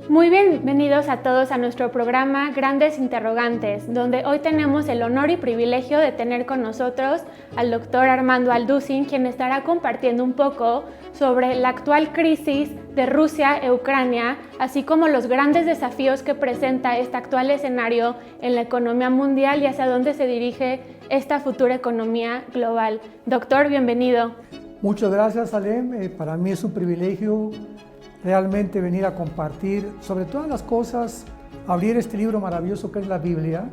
Muy bienvenidos a todos a nuestro programa Grandes Interrogantes, donde hoy tenemos el honor y privilegio de tener con nosotros al doctor Armando Alducin, quien estará compartiendo un poco sobre la actual crisis de Rusia e Ucrania, así como los grandes desafíos que presenta este actual escenario en la economía mundial y hacia dónde se dirige esta futura economía global. Doctor, bienvenido. Muchas gracias, Salem. Para mí es un privilegio realmente venir a compartir, sobre todas las cosas, abrir este libro maravilloso que es la Biblia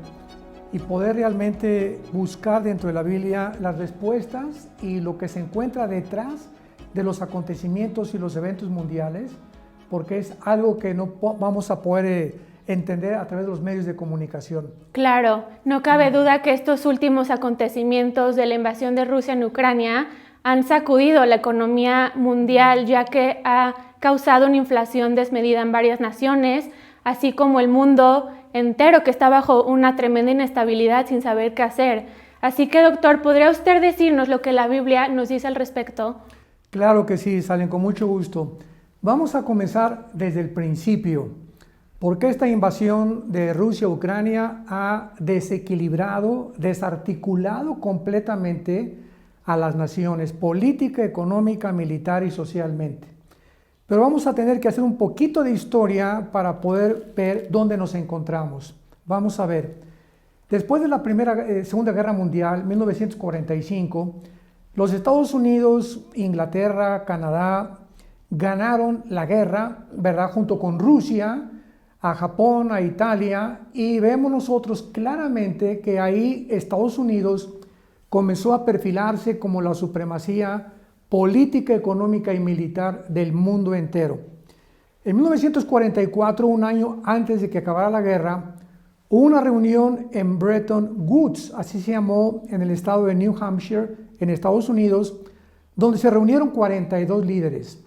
y poder realmente buscar dentro de la Biblia las respuestas y lo que se encuentra detrás de los acontecimientos y los eventos mundiales, porque es algo que no vamos a poder entender a través de los medios de comunicación. Claro, no cabe duda que estos últimos acontecimientos de la invasión de Rusia en Ucrania han sacudido la economía mundial, ya que ha causado una inflación desmedida en varias naciones, así como el mundo entero que está bajo una tremenda inestabilidad sin saber qué hacer. Así que, doctor, ¿podría usted decirnos lo que la Biblia nos dice al respecto? Claro que sí, Salen, con mucho gusto. Vamos a comenzar desde el principio. ¿Por qué esta invasión de Rusia a Ucrania ha desequilibrado, desarticulado completamente a las naciones, política, económica, militar y socialmente? Pero vamos a tener que hacer un poquito de historia para poder ver dónde nos encontramos. Vamos a ver. Después de la Segunda Guerra Mundial, 1945, los Estados Unidos, Inglaterra, Canadá ganaron la guerra, ¿verdad? Junto con Rusia, a Japón, a Italia, y vemos nosotros claramente que ahí Estados Unidos comenzó a perfilarse como la supremacía política, económica y militar del mundo entero. En 1944, un año antes de que acabara la guerra, hubo una reunión en Bretton Woods, así se llamó, en el estado de New Hampshire, en Estados Unidos, donde se reunieron 42 líderes.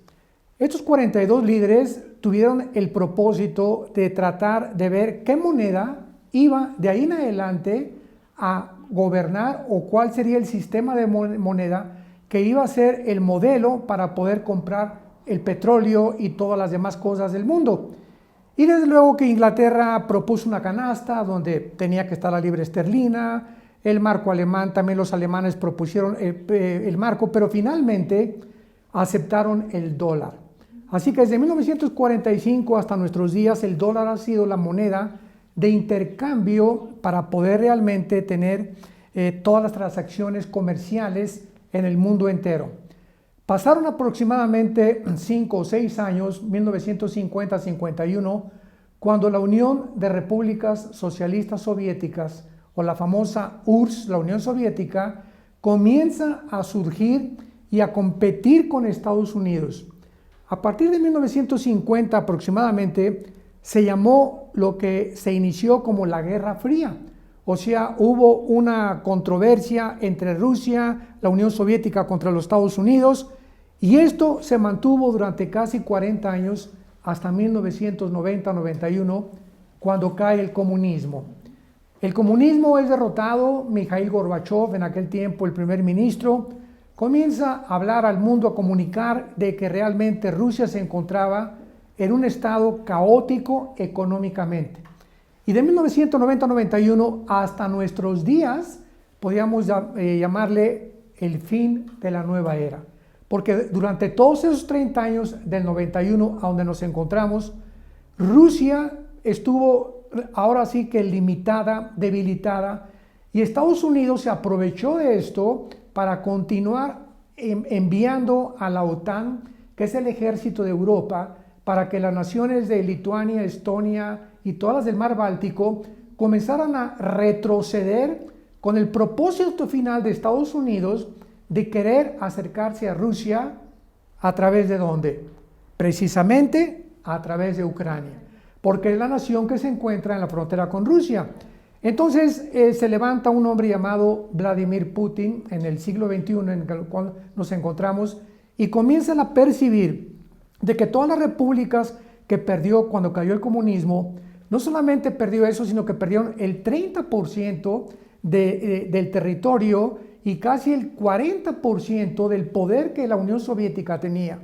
Estos 42 líderes tuvieron el propósito de tratar de ver qué moneda iba de ahí en adelante a gobernar o cuál sería el sistema de moneda que iba a ser el modelo para poder comprar el petróleo y todas las demás cosas del mundo. Y desde luego que Inglaterra propuso una canasta donde tenía que estar la libra esterlina, el marco alemán, también los alemanes propusieron el marco, pero finalmente aceptaron el dólar. Así que desde 1945 hasta nuestros días el dólar ha sido la moneda de intercambio para poder realmente tener todas las transacciones comerciales en el mundo entero. Pasaron aproximadamente 5 o 6 años, 1950-51, cuando la Unión de Repúblicas Socialistas Soviéticas, o la famosa URSS, la Unión Soviética, comienza a surgir y a competir con Estados Unidos. A partir de 1950 aproximadamente, se llamó lo que se inició como la Guerra Fría. O sea, hubo una controversia entre Rusia, la Unión Soviética contra los Estados Unidos, y esto se mantuvo durante casi 40 años, hasta 1990-91, cuando cae el comunismo. El comunismo es derrotado, Mikhail Gorbachev, en aquel tiempo el primer ministro, comienza a hablar al mundo, a comunicar de que realmente Rusia se encontraba en un estado caótico económicamente. Y de 1990-91 hasta nuestros días, podríamos llamarle el fin de la nueva era. Porque durante todos esos 30 años, del 91 a donde nos encontramos, Rusia estuvo ahora sí que limitada, debilitada, y Estados Unidos se aprovechó de esto para continuar enviando a la OTAN, que es el ejército de Europa, para que las naciones de Lituania, Estonia y todas las del Mar Báltico comenzaran a retroceder con el propósito final de Estados Unidos de querer acercarse a Rusia a través de ¿dónde? Precisamente a través de Ucrania, porque es la nación que se encuentra en la frontera con Rusia. Entonces se levanta un hombre llamado Vladimir Putin en el siglo XXI en el cual nos encontramos y comienzan a percibir de que todas las repúblicas que perdió cuando cayó el comunismo, no solamente perdió eso, sino que perdieron el 30% del territorio y casi el 40% del poder que la Unión Soviética tenía.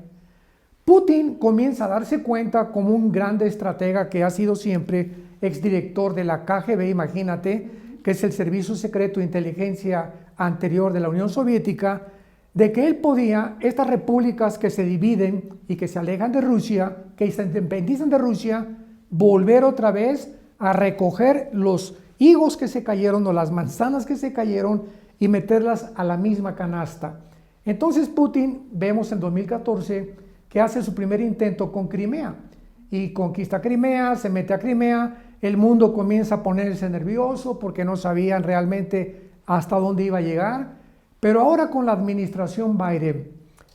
Putin comienza a darse cuenta como un gran estratega que ha sido siempre exdirector de la KGB, imagínate, que es el Servicio Secreto de Inteligencia anterior de la Unión Soviética, de que él podía, estas repúblicas que se dividen y que se alejan de Rusia, que se independizan de Rusia, volver otra vez a recoger los higos que se cayeron o las manzanas que se cayeron y meterlas a la misma canasta. Entonces Putin, vemos en 2014, que hace su primer intento con Crimea y conquista Crimea, se mete a Crimea, el mundo comienza a ponerse nervioso porque no sabían realmente hasta dónde iba a llegar, pero ahora con la administración Biden,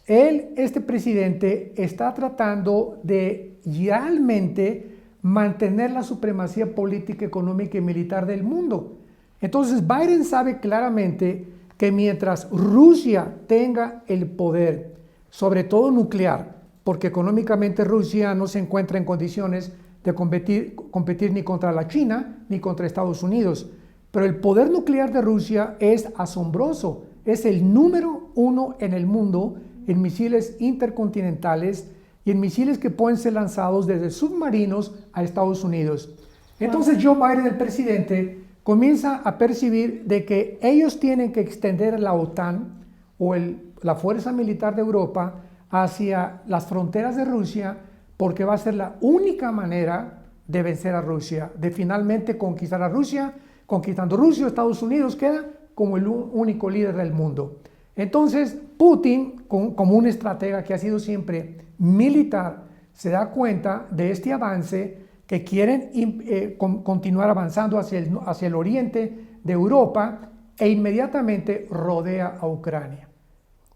este presidente está tratando de realmente mantener la supremacía política, económica y militar del mundo. Entonces Biden sabe claramente que mientras Rusia tenga el poder, sobre todo nuclear, porque económicamente Rusia no se encuentra en condiciones de competir ni contra la China ni contra Estados Unidos, pero el poder nuclear de Rusia es asombroso, es el número 1 en el mundo en misiles intercontinentales y en misiles que pueden ser lanzados desde submarinos a Estados Unidos. Entonces Joe Biden, el presidente, comienza a percibir de que ellos tienen que extender la OTAN o la Fuerza Militar de Europa hacia las fronteras de Rusia, porque va a ser la única manera de vencer a Rusia, de finalmente conquistar a Rusia. Conquistando Rusia, Estados Unidos queda como el único líder del mundo. Entonces Putin, como un estratega que ha sido siempre militar, se da cuenta de este avance, que quieren continuar avanzando hacia el oriente de Europa, e inmediatamente rodea a Ucrania.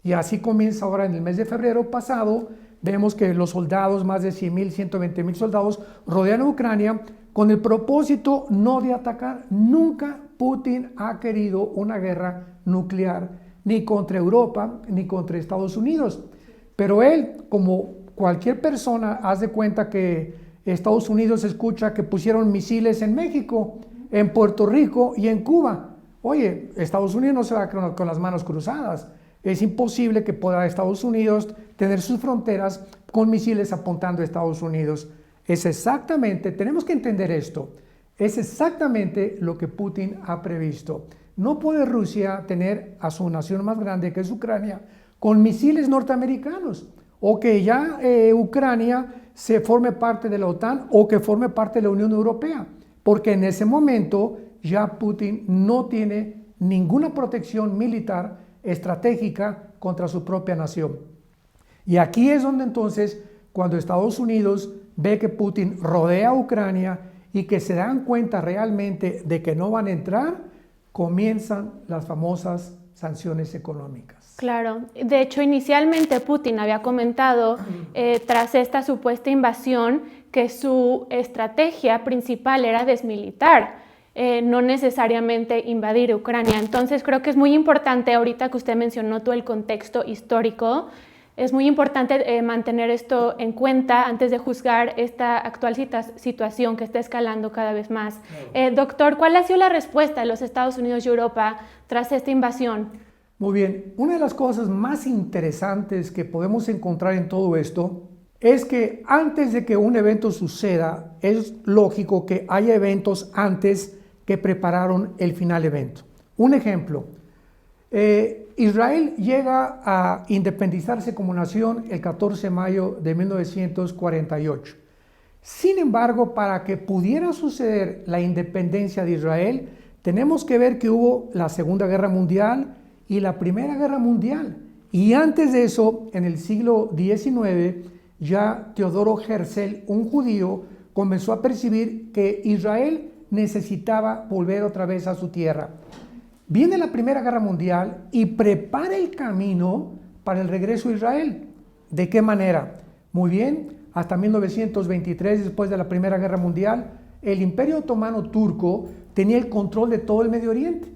Y así comienza ahora en el mes de febrero pasado. Vemos que los soldados, más de 100.000, 120.000 soldados, rodean a Ucrania con el propósito no de atacar. Nunca Putin ha querido una guerra nuclear, ni contra Europa, ni contra Estados Unidos. Pero él, como cualquier persona, haz de cuenta que Estados Unidos escucha que pusieron misiles en México, en Puerto Rico y en Cuba. Oye, Estados Unidos no se va con las manos cruzadas. Es imposible que pueda Estados Unidos tener sus fronteras con misiles apuntando a Estados Unidos. Es exactamente, tenemos que entender esto, es exactamente lo que Putin ha previsto. No puede Rusia tener a su nación más grande, que es Ucrania, con misiles norteamericanos, o que ya Ucrania se forme parte de la OTAN o que forme parte de la Unión Europea, porque en ese momento ya Putin no tiene ninguna protección militar estratégica contra su propia nación. Y aquí es donde entonces, cuando Estados Unidos ve que Putin rodea a Ucrania y que se dan cuenta realmente de que no van a entrar, comienzan las famosas sanciones económicas. Claro, de hecho inicialmente Putin había comentado tras esta supuesta invasión que su estrategia principal era desmilitar, no necesariamente invadir Ucrania. Entonces creo que es muy importante, ahorita que usted mencionó todo el contexto histórico, es muy importante mantener esto en cuenta antes de juzgar esta actual situación que está escalando cada vez más. Claro. Doctor, ¿cuál ha sido la respuesta de los Estados Unidos y Europa tras esta invasión? Muy bien, una de las cosas más interesantes que podemos encontrar en todo esto es que antes de que un evento suceda, es lógico que haya eventos antes que prepararon el final evento. Un ejemplo, Israel llega a independizarse como nación el 14 de mayo de 1948. Sin embargo, para que pudiera suceder la independencia de Israel, tenemos que ver que hubo la Segunda Guerra Mundial y la Primera Guerra Mundial. Y antes de eso, en el siglo XIX, ya Teodoro Herzl, un judío, comenzó a percibir que Israel necesitaba volver otra vez a su tierra. Viene la Primera Guerra Mundial y prepara el camino para el regreso a Israel. ¿De qué manera? Muy bien, hasta 1923, después de la Primera Guerra Mundial, el Imperio Otomano Turco tenía el control de todo el Medio Oriente.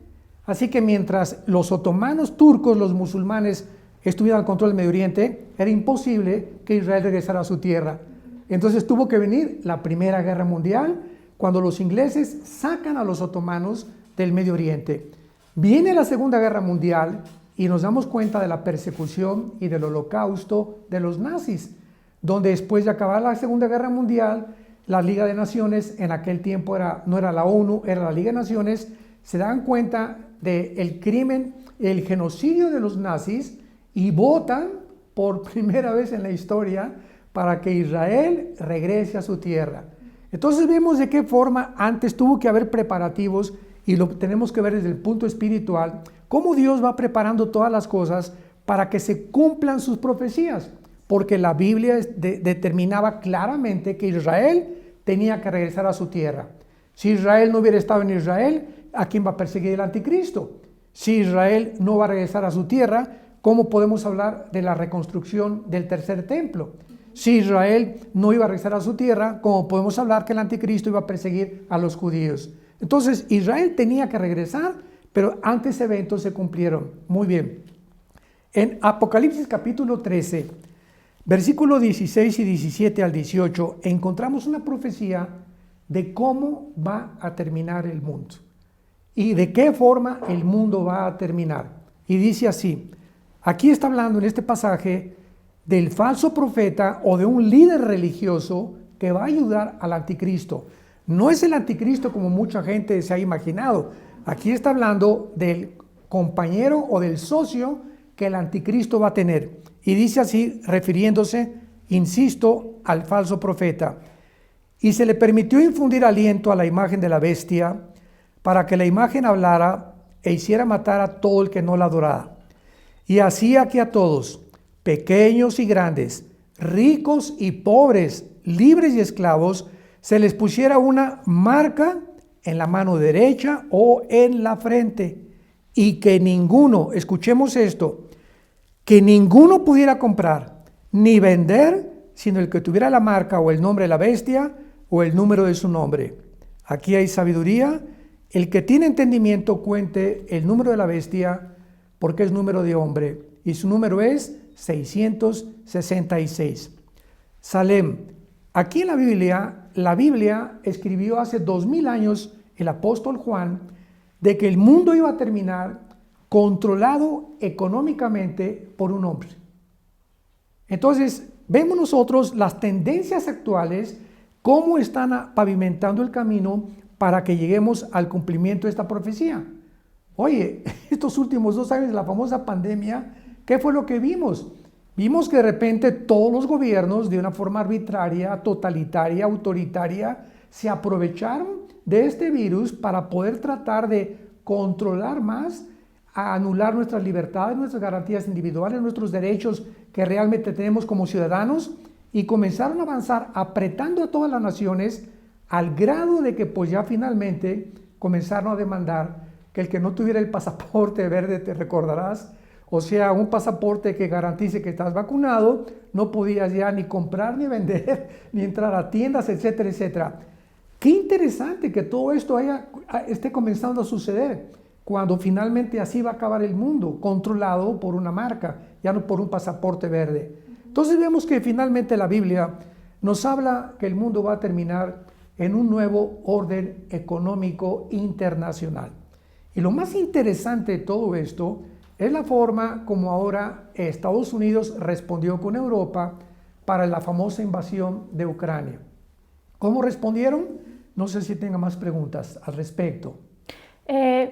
Así que mientras los otomanos turcos, los musulmanes, estuvieran al control del Medio Oriente, era imposible que Israel regresara a su tierra. Entonces tuvo que venir la Primera Guerra Mundial, cuando los ingleses sacan a los otomanos del Medio Oriente. Viene la Segunda Guerra Mundial y nos damos cuenta de la persecución y del holocausto de los nazis. donde después de acabar la Segunda Guerra Mundial, la Liga de Naciones, en aquel tiempo no era la ONU, era la Liga de Naciones, se dan cuenta del crimen, el genocidio de los nazis y votan por primera vez en la historia para que Israel regrese a su tierra. Entonces vemos de qué forma antes tuvo que haber preparativos y lo tenemos que ver desde el punto espiritual, cómo Dios va preparando todas las cosas para que se cumplan sus profecías, porque la Biblia determinaba claramente que Israel tenía que regresar a su tierra. Si Israel no hubiera estado en Israel, ¿a quién va a perseguir el anticristo? Si Israel no va a regresar a su tierra, ¿cómo podemos hablar de la reconstrucción del tercer templo? Si Israel no iba a regresar a su tierra, ¿cómo podemos hablar que el anticristo iba a perseguir a los judíos? Entonces Israel tenía que regresar, pero antes eventos se cumplieron. Muy bien. En Apocalipsis capítulo 13, versículos 16 y 17 al 18, encontramos una profecía de cómo va a terminar el mundo y de qué forma el mundo va a terminar. Y dice así, aquí está hablando en este pasaje del falso profeta o de un líder religioso que va a ayudar al anticristo. No es el anticristo como mucha gente se ha imaginado. Aquí está hablando del compañero o del socio que el anticristo va a tener. Y dice así, refiriéndose, insisto, al falso profeta. Y se le permitió infundir aliento a la imagen de la bestia para que la imagen hablara e hiciera matar a todo el que no la adorara. Y hacía que a todos, pequeños y grandes, ricos y pobres, libres y esclavos, se les pusiera una marca en la mano derecha o en la frente, y que ninguno, escuchemos esto, que ninguno pudiera comprar ni vender, sino el que tuviera la marca o el nombre de la bestia o el número de su nombre. Aquí hay sabiduría. El que tiene entendimiento cuente el número de la bestia, porque es número de hombre, y su número es 666. Salem. Aquí en la Biblia escribió hace 2000 años el apóstol Juan de que el mundo iba a terminar controlado económicamente por un hombre. Entonces, vemos nosotros las tendencias actuales, cómo están pavimentando el camino para que lleguemos al cumplimiento de esta profecía. Oye, estos últimos 2 años de la famosa pandemia, ¿qué fue lo que vimos? Vimos que de repente todos los gobiernos, de una forma arbitraria, totalitaria, autoritaria, se aprovecharon de este virus para poder tratar de controlar más, a anular nuestras libertades, nuestras garantías individuales, nuestros derechos que realmente tenemos como ciudadanos, y comenzaron a avanzar apretando a todas las naciones al grado de que pues ya finalmente comenzaron a demandar que el que no tuviera el pasaporte verde, te recordarás, o sea, un pasaporte que garantice que estás vacunado, no podías ya ni comprar, ni vender, ni entrar a tiendas, etcétera, etcétera. Qué interesante que todo esto esté comenzando a suceder, cuando finalmente así va a acabar el mundo, controlado por una marca, ya no por un pasaporte verde. Entonces vemos que finalmente la Biblia nos habla que el mundo va a terminar en un nuevo orden económico internacional. Y lo más interesante de todo esto es la forma como ahora Estados Unidos respondió con Europa para la famosa invasión de Ucrania. ¿Cómo respondieron? No sé si tenga más preguntas al respecto.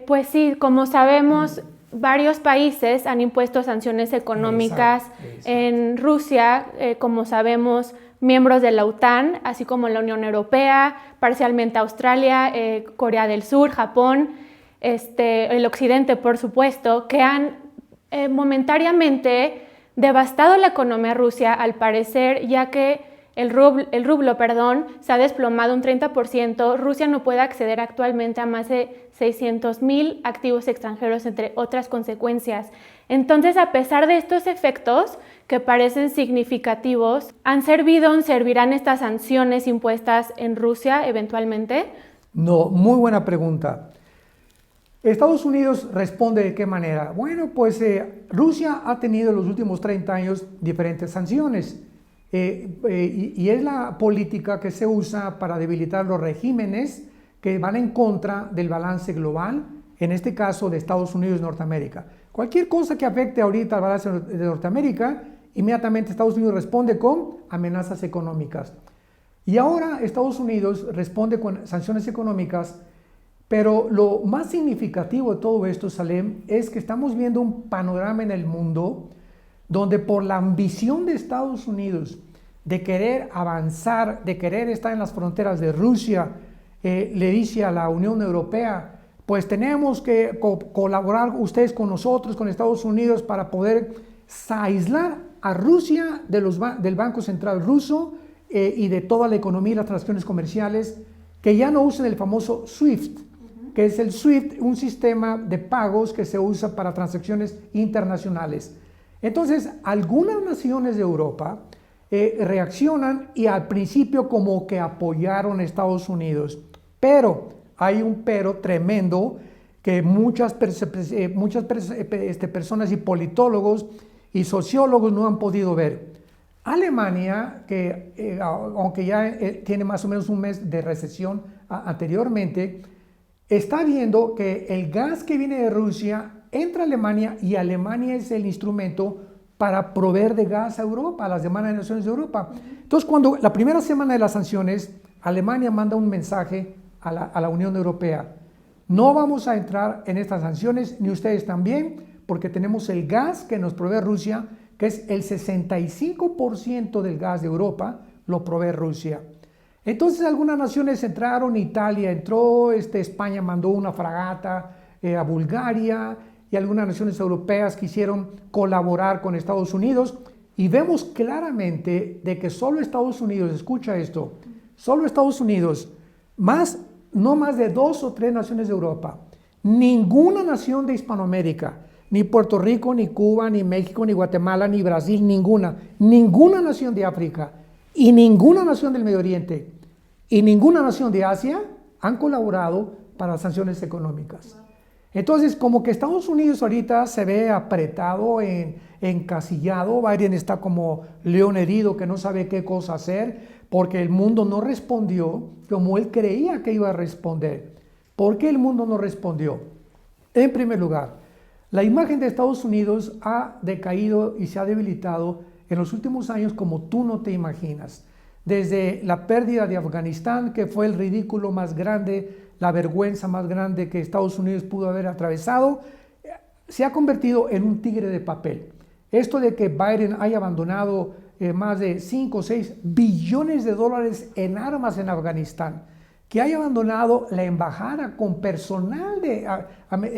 Pues sí, como sabemos, varios países han impuesto sanciones económicas. Exacto. En Rusia, como sabemos, miembros de la OTAN, así como la Unión Europea, parcialmente Australia, Corea del Sur, Japón, el Occidente, por supuesto, que han momentáneamente devastado la economía rusa, al parecer, ya que el rublo, se ha desplomado un 30%. Rusia no puede acceder actualmente a más de 600,000 activos extranjeros, entre otras consecuencias. Entonces, a pesar de estos efectos que parecen significativos, ¿servirán estas sanciones impuestas en Rusia eventualmente? No, muy buena pregunta. Estados Unidos responde ¿de qué manera? Bueno, pues Rusia ha tenido en los últimos 30 años diferentes sanciones. Y es la política que se usa para debilitar los regímenes que van en contra del balance global, en este caso de Estados Unidos y Norteamérica. Cualquier cosa que afecte ahorita al balance de Norteamérica inmediatamente Estados Unidos responde con amenazas económicas. Y ahora Estados Unidos responde con sanciones económicas, pero lo más significativo de todo esto, Salem, es que estamos viendo un panorama en el mundo donde por la ambición de Estados Unidos de querer avanzar, de querer estar en las fronteras de Rusia, le dice a la Unión Europea, pues tenemos que colaborar ustedes con nosotros, con Estados Unidos, para poder aislar a Rusia del Banco Central ruso y de toda la economía y las transacciones comerciales, que ya no usen el famoso SWIFT, que es el SWIFT, un sistema de pagos que se usa para transacciones internacionales. Entonces, algunas naciones de Europa reaccionan y al principio como que apoyaron a Estados Unidos, pero hay un pero tremendo que muchas personas y politólogos y sociólogos no han podido ver. Alemania, que aunque ya tiene más o menos un mes de recesión anteriormente, está viendo que el gas que viene de Rusia entra a Alemania y Alemania es el instrumento para proveer de gas a Europa, a las demás naciones de Europa. Entonces, cuando la primera semana de las sanciones, Alemania manda un mensaje a la Unión Europea. No vamos a entrar en estas sanciones, ni ustedes también, porque tenemos el gas que nos provee Rusia, que es el 65% del gas de Europa, lo provee Rusia. Entonces algunas naciones entraron, Italia entró, España mandó una fragata a Bulgaria, y algunas naciones europeas quisieron colaborar con Estados Unidos, y vemos claramente de que solo Estados Unidos, escucha esto, solo Estados Unidos, no más de 2 o 3 naciones de Europa, ninguna nación de Hispanoamérica, ni Puerto Rico, ni Cuba, ni México, ni Guatemala, ni Brasil, ninguna nación de África, y ninguna nación del Medio Oriente, y ninguna nación de Asia han colaborado para las sanciones económicas. Entonces, como que Estados Unidos ahorita se ve apretado, encasillado. Biden está como león herido que no sabe qué cosa hacer porque el mundo no respondió como él creía que iba a responder. ¿Por qué el mundo no respondió? En primer lugar, la imagen de Estados Unidos ha decaído y se ha debilitado en los últimos años como tú no te imaginas. Desde la pérdida de Afganistán, que fue el ridículo más grande, la vergüenza más grande que Estados Unidos pudo haber atravesado, se ha convertido en un tigre de papel. Esto de que Biden haya abandonado más de 5 o 6 billones de dólares en armas en Afganistán, que haya abandonado la embajada con personal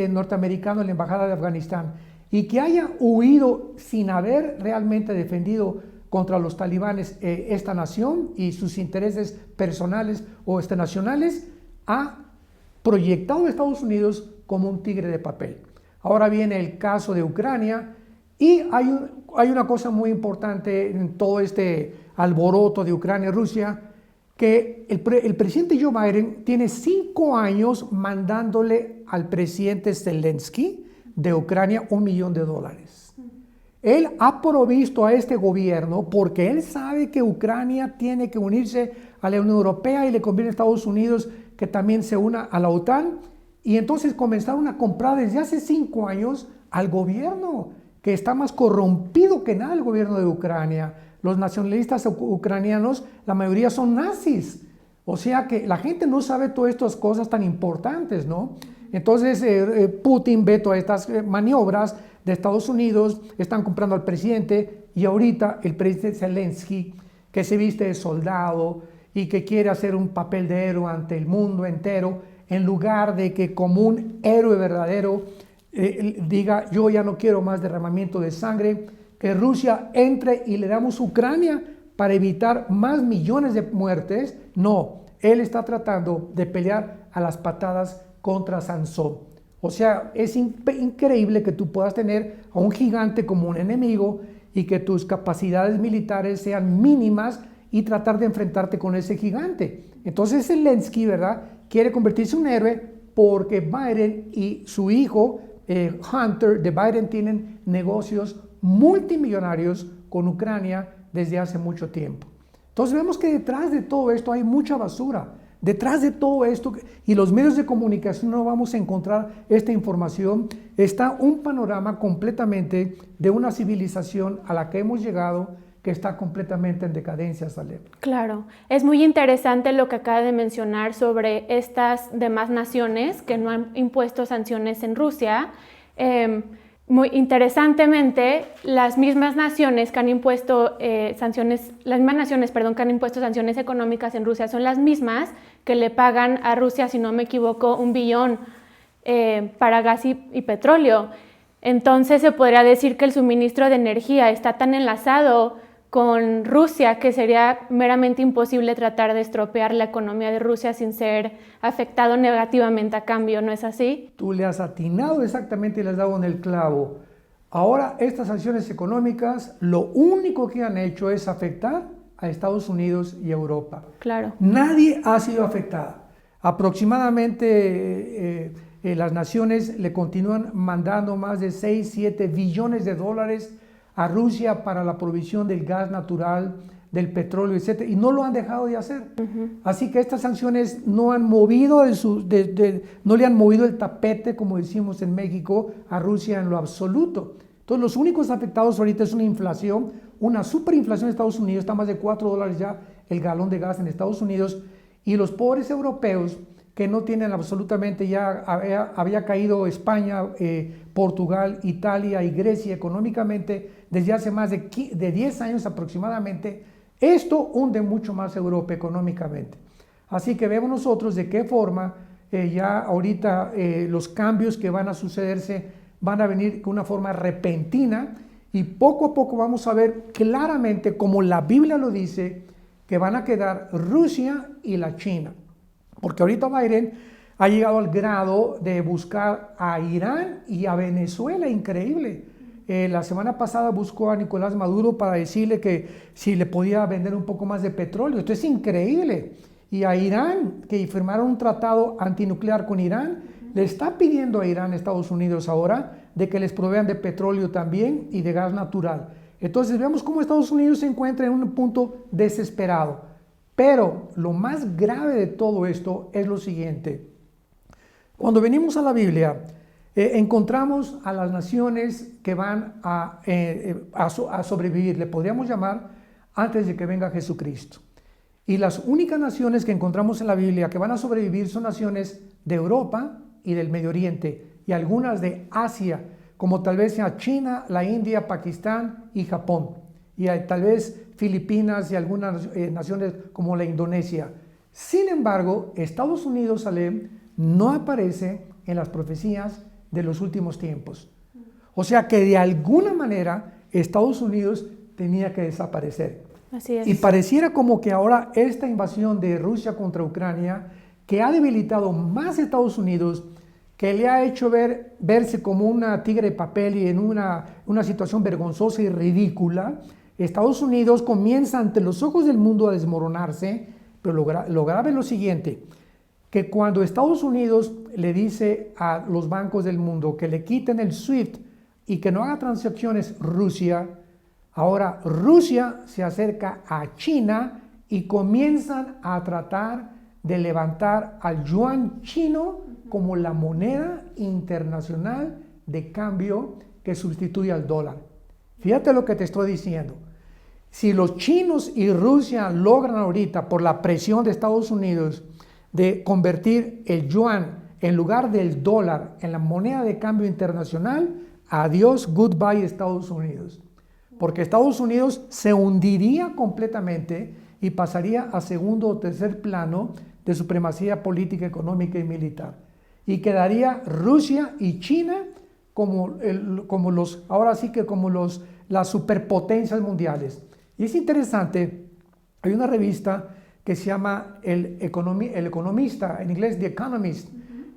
norteamericano en la embajada de Afganistán y que haya huido sin haber realmente defendido contra los talibanes esta nación y sus intereses personales o nacionales, ha proyectado a Estados Unidos como un tigre de papel. Ahora viene el caso de Ucrania y hay una cosa muy importante en todo este alboroto de Ucrania y Rusia, que el presidente Joe Biden tiene 5 años mandándole al presidente Zelensky de Ucrania $1 millón. Él ha provisto a este gobierno porque él sabe que Ucrania tiene que unirse a la Unión Europea y le conviene a Estados Unidos que también se una a la OTAN, y entonces comenzaron a comprar desde hace 5 años al gobierno, que está más corrompido que nada el gobierno de Ucrania. Los nacionalistas ucranianos, la mayoría son nazis, o sea que la gente no sabe todas estas cosas tan importantes, ¿no? Entonces Putin ve todas estas maniobras de Estados Unidos, están comprando al presidente, y ahorita el presidente Zelensky, que se viste de soldado y que quiere hacer un papel de héroe ante el mundo entero, en lugar de que como un héroe verdadero diga: yo ya no quiero más derramamiento de sangre, que Rusia entre y le damos Ucrania para evitar más millones de muertes. No, él está tratando de pelear a las patadas contra Sansón. O sea, es increíble que tú puedas tener a un gigante como un enemigo y que tus capacidades militares sean mínimas y tratar de enfrentarte con ese gigante. Entonces Zelensky, ¿verdad?, quiere convertirse en un héroe porque Biden y su hijo Hunter de Biden tienen negocios multimillonarios con Ucrania desde hace mucho tiempo. Entonces vemos que detrás de todo esto hay mucha basura. Detrás de todo esto, y los medios de comunicación no vamos a encontrar esta información, está un panorama completamente de una civilización a la que hemos llegado que está completamente en decadencia, Salem. Claro, es muy interesante lo que acaba de mencionar sobre estas demás naciones que no han impuesto sanciones en Rusia. Muy interesantemente, las mismas naciones que han impuesto sanciones económicas en Rusia son las mismas que le pagan a Rusia, si no me equivoco, $1 billón para gas y petróleo. Entonces se podría decir que el suministro de energía está tan enlazado con Rusia que sería meramente imposible tratar de estropear la economía de Rusia sin ser afectado negativamente a cambio, ¿no es así? Tú le has atinado exactamente y le has dado en el clavo. Ahora estas sanciones económicas lo único que han hecho es afectar a Estados Unidos y Europa. Claro. Nadie ha sido afectada. Aproximadamente las naciones le continúan mandando más de 6-7 billones de dólares a Rusia para la provisión del gas natural, del petróleo, etc. Y no lo han dejado de hacer. Así que estas sanciones no han movido no le han movido el tapete, como decimos en México, a Rusia en lo absoluto. Entonces los únicos afectados ahorita es una inflación, una superinflación en Estados Unidos, está más de $4 ya el galón de gas en Estados Unidos, y los pobres europeos que no tienen absolutamente, ya había caído España, Portugal, Italia y Grecia económicamente desde hace más de 10 años aproximadamente. Esto hunde mucho más a Europa económicamente. Así que vemos nosotros de qué forma ya ahorita los cambios que van a sucederse van a venir con una forma repentina, y poco a poco vamos a ver claramente, como la Biblia lo dice, que van a quedar Rusia y la China. Porque ahorita Biden ha llegado al grado de buscar a Irán y a Venezuela, increíble. La semana pasada buscó a Nicolás Maduro para decirle que si le podía vender un poco más de petróleo. Esto es increíble. Y a Irán, que firmaron un tratado antinuclear con Irán, le está pidiendo a Irán, Estados Unidos ahora, de que les provean de petróleo también y de gas natural. Entonces vemos cómo Estados Unidos se encuentra en un punto desesperado. Pero lo más grave de todo esto es lo siguiente. Cuando venimos a la Biblia, encontramos a las naciones que van a sobrevivir, le podríamos llamar, antes de que venga Jesucristo. Y las únicas naciones que encontramos en la Biblia que van a sobrevivir son naciones de Europa y del Medio Oriente, y algunas de Asia, como tal vez sea China, la India, Pakistán y Japón. Y tal vez Filipinas y algunas naciones como la Indonesia. Sin embargo, Estados Unidos, Salem, no aparece en las profecías de los últimos tiempos. O sea que de alguna manera Estados Unidos tenía que desaparecer. Así es. Y pareciera como que ahora esta invasión de Rusia contra Ucrania, que ha debilitado más a Estados Unidos, que le ha hecho verse como una tigre de papel y en una situación vergonzosa y ridícula, Estados Unidos comienza ante los ojos del mundo a desmoronarse, pero lo grave es lo siguiente, que cuando Estados Unidos le dice a los bancos del mundo que le quiten el SWIFT y que no haga transacciones Rusia, ahora Rusia se acerca a China y comienzan a tratar de levantar al yuan chino como la moneda internacional de cambio que sustituye al dólar. Fíjate lo que te estoy diciendo. Si los chinos y Rusia logran ahorita, por la presión de Estados Unidos, de convertir el yuan en lugar del dólar en la moneda de cambio internacional, adiós, goodbye Estados Unidos. Porque Estados Unidos se hundiría completamente y pasaría a segundo o tercer plano de supremacía política, económica y militar. Y quedaría Rusia y China como las superpotencias mundiales. Y es interesante, hay una revista que se llama El Economista, en inglés The Economist,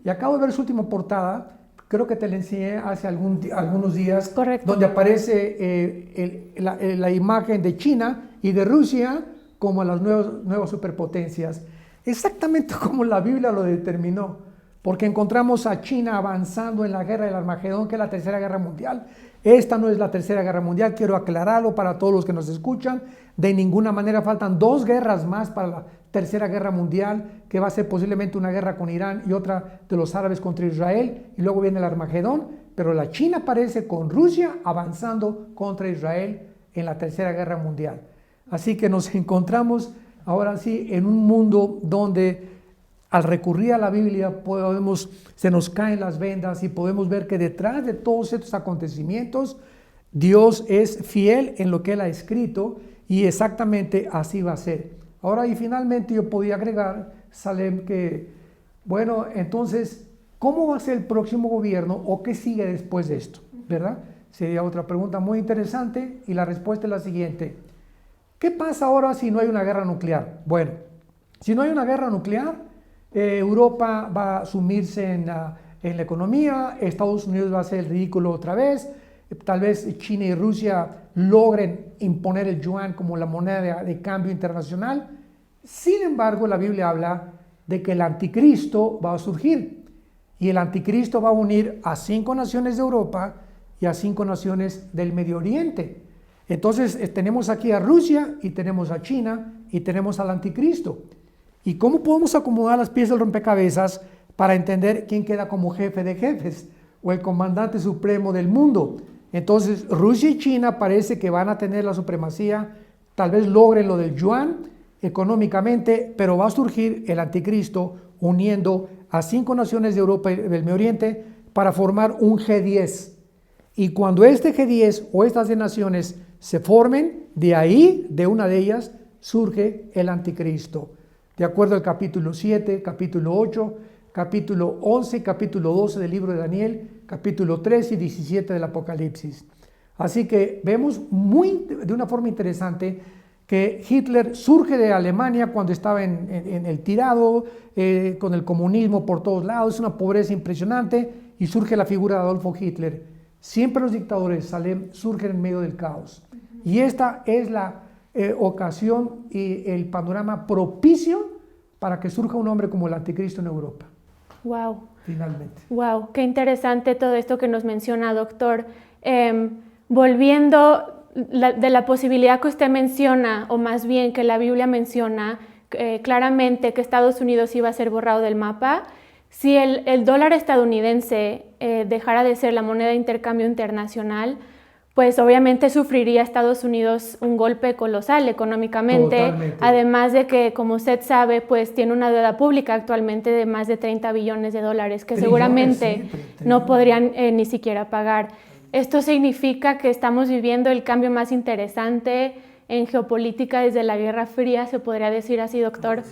y acabo de ver su última portada, creo que te la enseñé hace algunos días. Correcto. Donde aparece la imagen de China y de Rusia como las nuevas superpotencias, exactamente como la Biblia lo determinó. Porque encontramos a China avanzando en la guerra del Armagedón, que es la Tercera Guerra Mundial. Esta no es la Tercera Guerra Mundial, quiero aclararlo para todos los que nos escuchan. De ninguna manera faltan 2 guerras más para la tercera guerra mundial, que va a ser posiblemente una guerra con Irán y otra de los árabes contra Israel, y luego viene el Armagedón, pero la China aparece con Rusia avanzando contra Israel en la tercera guerra mundial. Así que nos encontramos ahora sí en un mundo donde al recurrir a la Biblia se nos caen las vendas y podemos ver que detrás de todos estos acontecimientos Dios es fiel en lo que Él ha escrito y exactamente así va a ser. Ahora y finalmente yo podía agregar, Salem, que bueno, entonces, ¿cómo va a ser el próximo gobierno o qué sigue después de esto? ¿Verdad? Sería otra pregunta muy interesante y la respuesta es la siguiente. ¿Qué pasa ahora si no hay una guerra nuclear? Bueno, si no hay una guerra nuclear, Europa va a sumirse en la economía, Estados Unidos va a hacer el ridículo otra vez, tal vez China y Rusia logren imponer el yuan como la moneda de cambio internacional. Sin embargo, la Biblia habla de que el anticristo va a surgir y el anticristo va a unir a 5 naciones de Europa y a 5 naciones del Medio Oriente. Entonces tenemos aquí a Rusia y tenemos a China y tenemos al anticristo. ¿Y cómo podemos acomodar las piezas del rompecabezas para entender quién queda como jefe de jefes o el comandante supremo del mundo? Entonces Rusia y China parece que van a tener la supremacía, tal vez logren lo del yuan económicamente, pero va a surgir el anticristo uniendo a 5 naciones de Europa y del Medio Oriente para formar un G10. Y cuando este G10 o estas 10 naciones se formen, de ahí, de una de ellas, surge el anticristo. De acuerdo al capítulo 7, capítulo 8, capítulo 11, capítulo 12 del libro de Daniel, capítulo 3 y 17 del Apocalipsis. Así que vemos de una forma interesante que Hitler surge de Alemania cuando estaba en el tirado, con el comunismo por todos lados, una pobreza impresionante, y surge la figura de Adolfo Hitler. Siempre los dictadores, Salem, surgen en medio del caos. Y esta es la ocasión y el panorama propicio para que surja un hombre como el anticristo en Europa. Wow. Finalmente. Wow, qué interesante todo esto que nos menciona, doctor. Volviendo de la posibilidad que usted menciona, o más bien que la Biblia menciona claramente que Estados Unidos iba a ser borrado del mapa, si el dólar estadounidense dejara de ser la moneda de intercambio internacional, pues obviamente sufriría Estados Unidos un golpe colosal económicamente. Totalmente. Además de que, como usted sabe, pues tiene una deuda pública actualmente de más de 30 billones de dólares que seguramente no podrían ni siquiera pagar. Esto significa que estamos viviendo el cambio más interesante en geopolítica desde la Guerra Fría, ¿se podría decir así, doctor?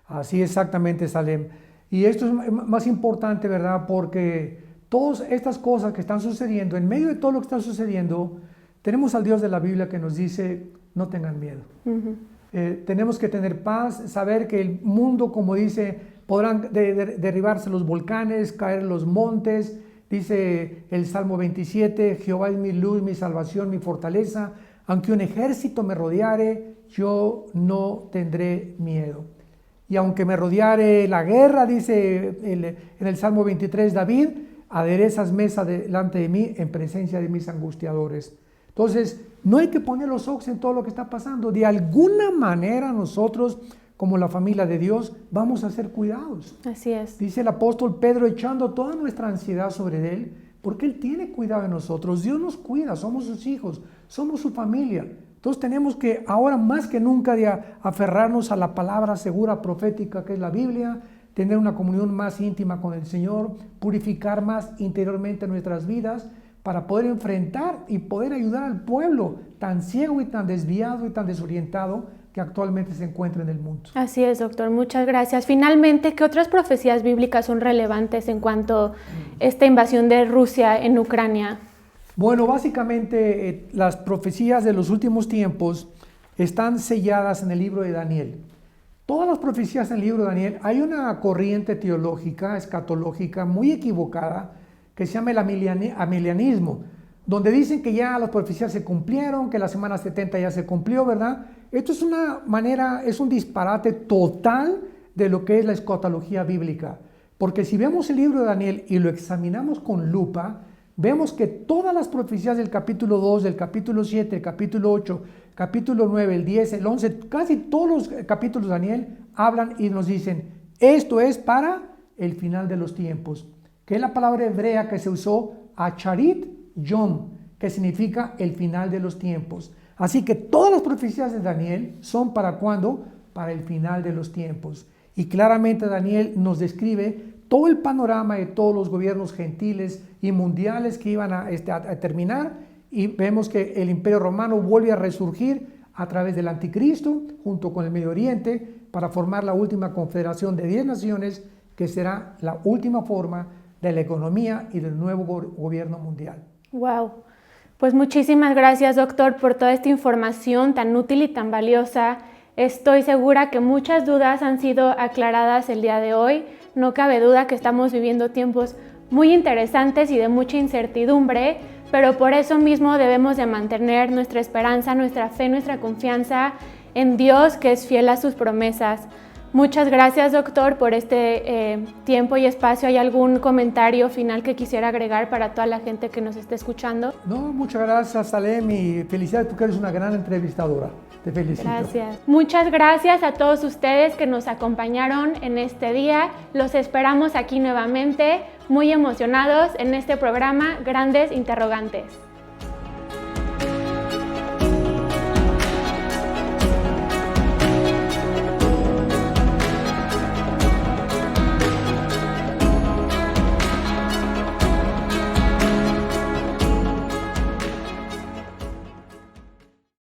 Así exactamente, Salem. Y esto es más importante, ¿verdad? Porque todas estas cosas que están sucediendo, en medio de todo lo que está sucediendo, tenemos al Dios de la Biblia que nos dice, no tengan miedo. Tenemos que tener paz, saber que el mundo, como dice, podrán derribarse los volcanes, caer los montes. Dice el Salmo 27, Jehová es mi luz, mi salvación, mi fortaleza. Aunque un ejército me rodeare, yo no tendré miedo. Y aunque me rodeare la guerra, dice en el Salmo 23 David, aderezas mesa delante de mí en presencia de mis angustiadores. Entonces, no hay que poner los ojos en todo lo que está pasando. De alguna manera nosotros, como la familia de Dios, vamos a ser cuidados. Así es. Dice el apóstol Pedro, echando toda nuestra ansiedad sobre Él, porque Él tiene cuidado de nosotros. Dios nos cuida, somos sus hijos, somos su familia. Entonces tenemos que ahora más que nunca de aferrarnos a la palabra segura profética que es la Biblia, tener una comunión más íntima con el Señor, purificar más interiormente nuestras vidas para poder enfrentar y poder ayudar al pueblo tan ciego y tan desviado y tan desorientado que actualmente se encuentra en el mundo. Así es, doctor. Muchas gracias. Finalmente, ¿qué otras profecías bíblicas son relevantes en cuanto a esta invasión de Rusia en Ucrania? Bueno, básicamente las profecías de los últimos tiempos están selladas en el libro de Daniel. Todas las profecías en el libro de Daniel, hay una corriente teológica, escatológica, muy equivocada, que se llama el amilianismo, donde dicen que ya las profecías se cumplieron, que la semana 70 ya se cumplió, ¿verdad? Esto es una manera, es un disparate total de lo que es la escatología bíblica. Porque si vemos el libro de Daniel y lo examinamos con lupa, vemos que todas las profecías del capítulo 2, del capítulo 7, del capítulo 8, capítulo 9, el 10, el 11, casi todos los capítulos de Daniel hablan y nos dicen, esto es para el final de los tiempos, que es la palabra hebrea que se usó, acharit yom, que significa el final de los tiempos. Así que todas las profecías de Daniel son para ¿cuándo? Para el final de los tiempos. Y claramente Daniel nos describe todo el panorama de todos los gobiernos gentiles y mundiales que iban a terminar, y vemos que el Imperio Romano vuelve a resurgir a través del Anticristo junto con el Medio Oriente para formar la última confederación de 10 naciones que será la última forma de la economía y del nuevo gobierno mundial. Wow. Pues muchísimas gracias, doctor, por toda esta información tan útil y tan valiosa. Estoy segura que muchas dudas han sido aclaradas el día de hoy. No cabe duda que estamos viviendo tiempos muy interesantes y de mucha incertidumbre, pero por eso mismo debemos de mantener nuestra esperanza, nuestra fe, nuestra confianza en Dios, que es fiel a sus promesas. Muchas gracias, doctor, por este tiempo y espacio. ¿Hay algún comentario final que quisiera agregar para toda la gente que nos esté escuchando? No, muchas gracias, Salem, y felicidades porque eres una gran entrevistadora. Te felicito. Gracias. Muchas gracias a todos ustedes que nos acompañaron en este día. Los esperamos aquí nuevamente, muy emocionados en este programa Grandes Interrogantes.